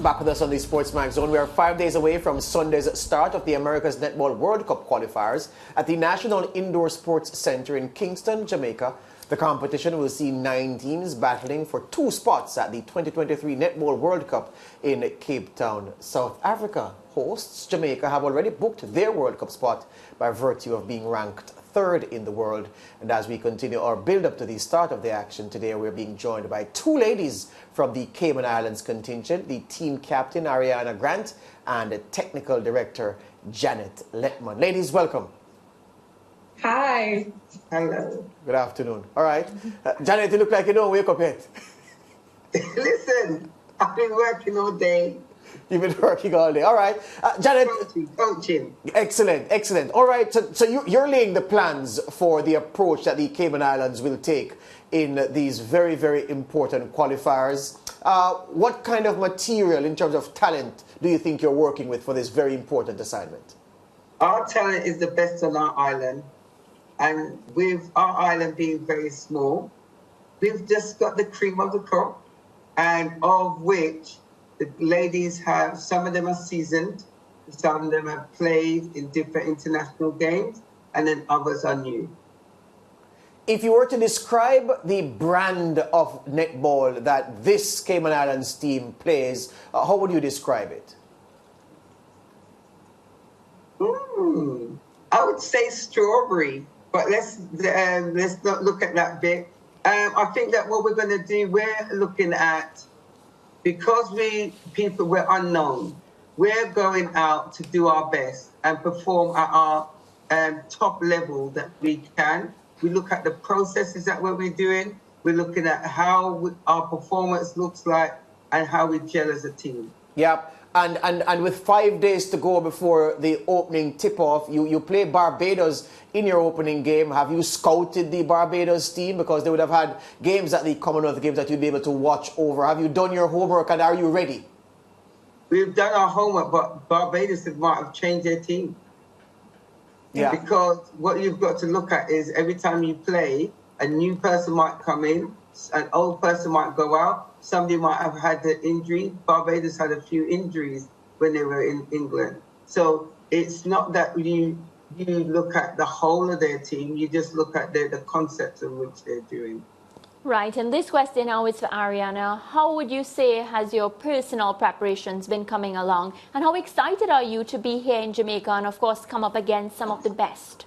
Back with us on the SportsMax Zone. We are 5 days away from Sunday's start of the Americas Netball World Cup Qualifiers at the National Indoor Sports Center in Kingston, Jamaica. The competition will see 9 teams battling for 2 spots at the 2023 Netball World Cup in Cape Town, South Africa. Hosts Jamaica have already booked their World Cup spot by virtue of being ranked 3rd in the world. And as we continue our build-up to the start of the action today, we're being joined by 2 ladies from the Cayman Islands contingent, the team captain Aryanna Grant and the technical director Janet Lettman. Ladies, welcome. Hi. Hello. Good afternoon. All right. Janet, you look like you don't wake up yet. Listen, I've been working all day. You've been working all day. All right. Janet. Coaching. Excellent, excellent. All right. So you're laying the plans for the approach that the Cayman Islands will take in these very, very important qualifiers. What kind of material in terms of talent do you think you're working with for this very important assignment? Our talent is the best on our island. And with our island being very small, we've just got the cream of the crop, and of which the ladies have, some of them are seasoned, some of them have played in different international games, and then others are new. If you were to describe the brand of netball that this Cayman Islands team plays, how would you describe it? I would say strawberry, but let's not look at that bit. I think that what we're going to do, we're looking at, because we're unknown, we're going out to do our best and perform at our top level that we can. We look at the processes that we're doing. We're looking at how our performance looks like and how we gel as a team. Yep. And with 5 days to go before the opening tip-off, you play Barbados in your opening game. Have you scouted the Barbados team? Because they would have had games at the Commonwealth Games that you'd be able to watch over. Have you done your homework and are you ready? We've done our homework, but Barbados might have changed their team. Yeah. Because what you've got to look at is every time you play, a new person might come in, an old person might go out, somebody might have had an injury. Barbados had a few injuries when they were in England. So it's not that you look at the whole of their team, you just look at the concepts of which they're doing. Right, and this question now is for Aryanna. How would you say has your personal preparations been coming along? And how excited are you to be here in Jamaica and, of course, come up against some of the best?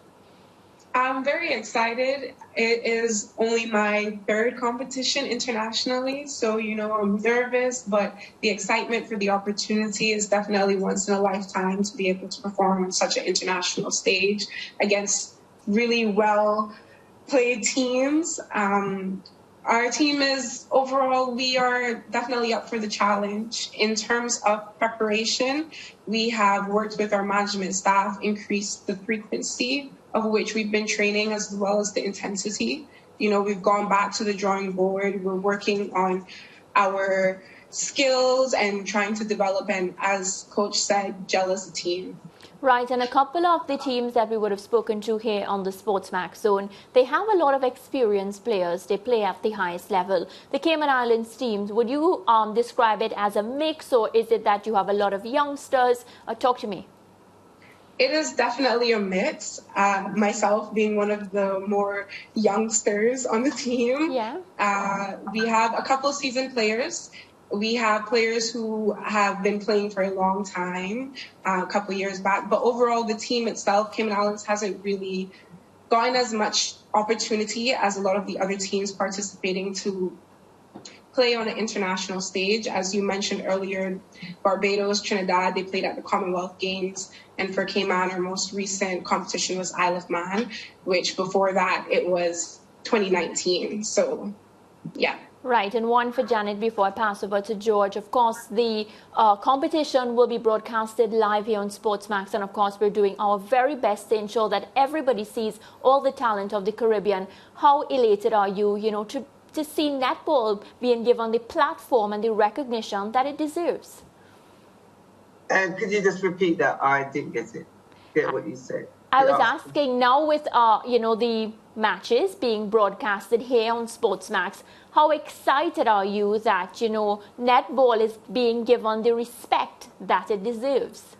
I'm very excited. It is only my 3rd competition internationally, so, I'm nervous, but the excitement for the opportunity is definitely once in a lifetime to be able to perform on such an international stage against really well-played teams. Our team is, overall, we are definitely up for the challenge. In terms of preparation, we have worked with our management staff, increased the frequency of which we've been training as well as the intensity. We've gone back to the drawing board. We're working on our skills and trying to develop and, as Coach said, gel as a team. Right, and a couple of the teams that we would have spoken to here on the SportsMax Zone, they have a lot of experienced players. They play at the highest level. The Cayman Islands teams, would you describe it as a mix, or is it that you have a lot of youngsters? Talk to me. It is definitely a mix. Myself being one of the more youngsters on the team. Yeah. We have a couple seasoned players. We have players who have been playing for a long time, a couple of years back. But overall, the team itself, Cayman Islands, hasn't really gotten as much opportunity as a lot of the other teams participating to play on an international stage. As you mentioned earlier, Barbados, Trinidad, they played at the Commonwealth Games. And for Cayman, our most recent competition was Isle of Man, which before that, it was 2019. So, yeah. Right, and one for Janet before I pass over to George. Of course, the competition will be broadcasted live here on SportsMax, and of course, we're doing our very best to ensure that everybody sees all the talent of the Caribbean. How elated are you, to see netball being given the platform and the recognition that it deserves? Could you just repeat that? I didn't get it. get what you said. I was asking now with, you know, the matches being broadcasted here on SportsMax, how excited are you that, you know, netball is being given the respect that it deserves?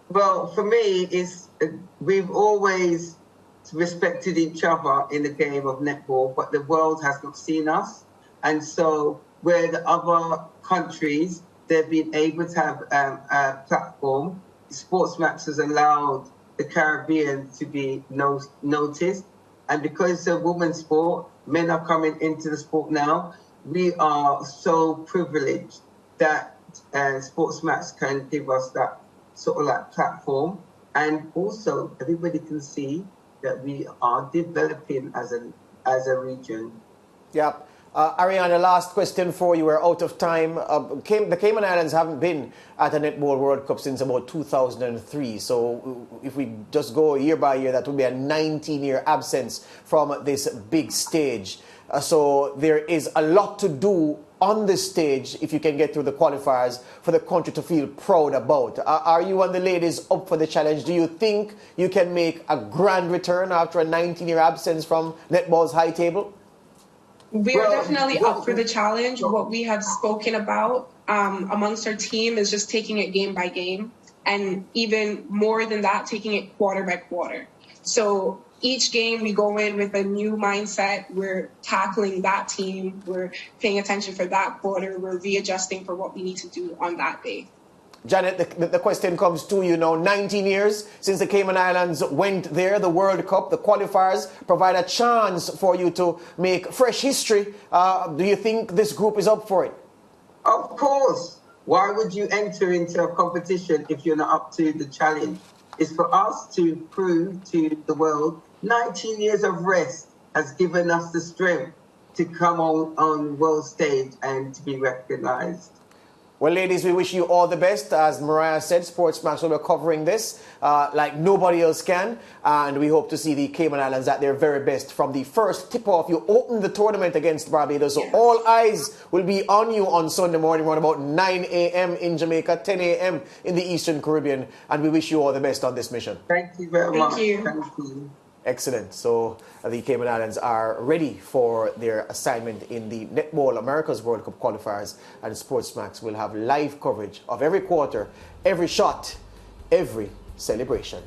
Well, for me, we've always respected each other in the game of netball, but the world has not seen us. And so where the other countries, they've been able to have a platform, SportsMax has allowed the Caribbean to be noticed. And because it's a women's sport, men are coming into the sport now. We are so privileged that SportsMax can give us that sort of like platform. And also everybody can see that we are developing as a region. Yep. Aryanna, last question for you. We're out of time. The Cayman Islands haven't been at a Netball World Cup since about 2003. So if we just go year by year, that would be a 19-year absence from this big stage. So there is a lot to do on this stage if you can get through the qualifiers for the country to feel proud about. Are you and the ladies up for the challenge? Do you think you can make a grand return after a 19-year absence from netball's high table? We are definitely up for the challenge. What we have spoken about amongst our team is just taking it game by game, and even more than that, taking it quarter by quarter. So each game we go in with a new mindset. We're tackling that team. We're paying attention for that quarter. We're readjusting for what we need to do on that day. Janet, the question comes to you now. 19 years since the Cayman Islands went there, the World Cup, the qualifiers provide a chance for you to make fresh history. Do you think this group is up for it? Of course. Why would you enter into a competition if you're not up to the challenge? It's for us to prove to the world 19 years of rest has given us the strength to come on world stage and to be recognized. Well, ladies, we wish you all the best. As Mariah said, SportsMax will be covering this like nobody else can. And we hope to see the Cayman Islands at their very best from the first tip-off. You open the tournament against Barbados, so all eyes will be on you on Sunday morning around about 9 a.m. in Jamaica, 10 a.m. in the Eastern Caribbean. And we wish you all the best on this mission. Thank you very much. Thank you. Thank you. Excellent. So the Cayman Islands are ready for their assignment in the Netball Americas World Cup qualifiers, and SportsMax will have live coverage of every quarter, every shot, every celebration.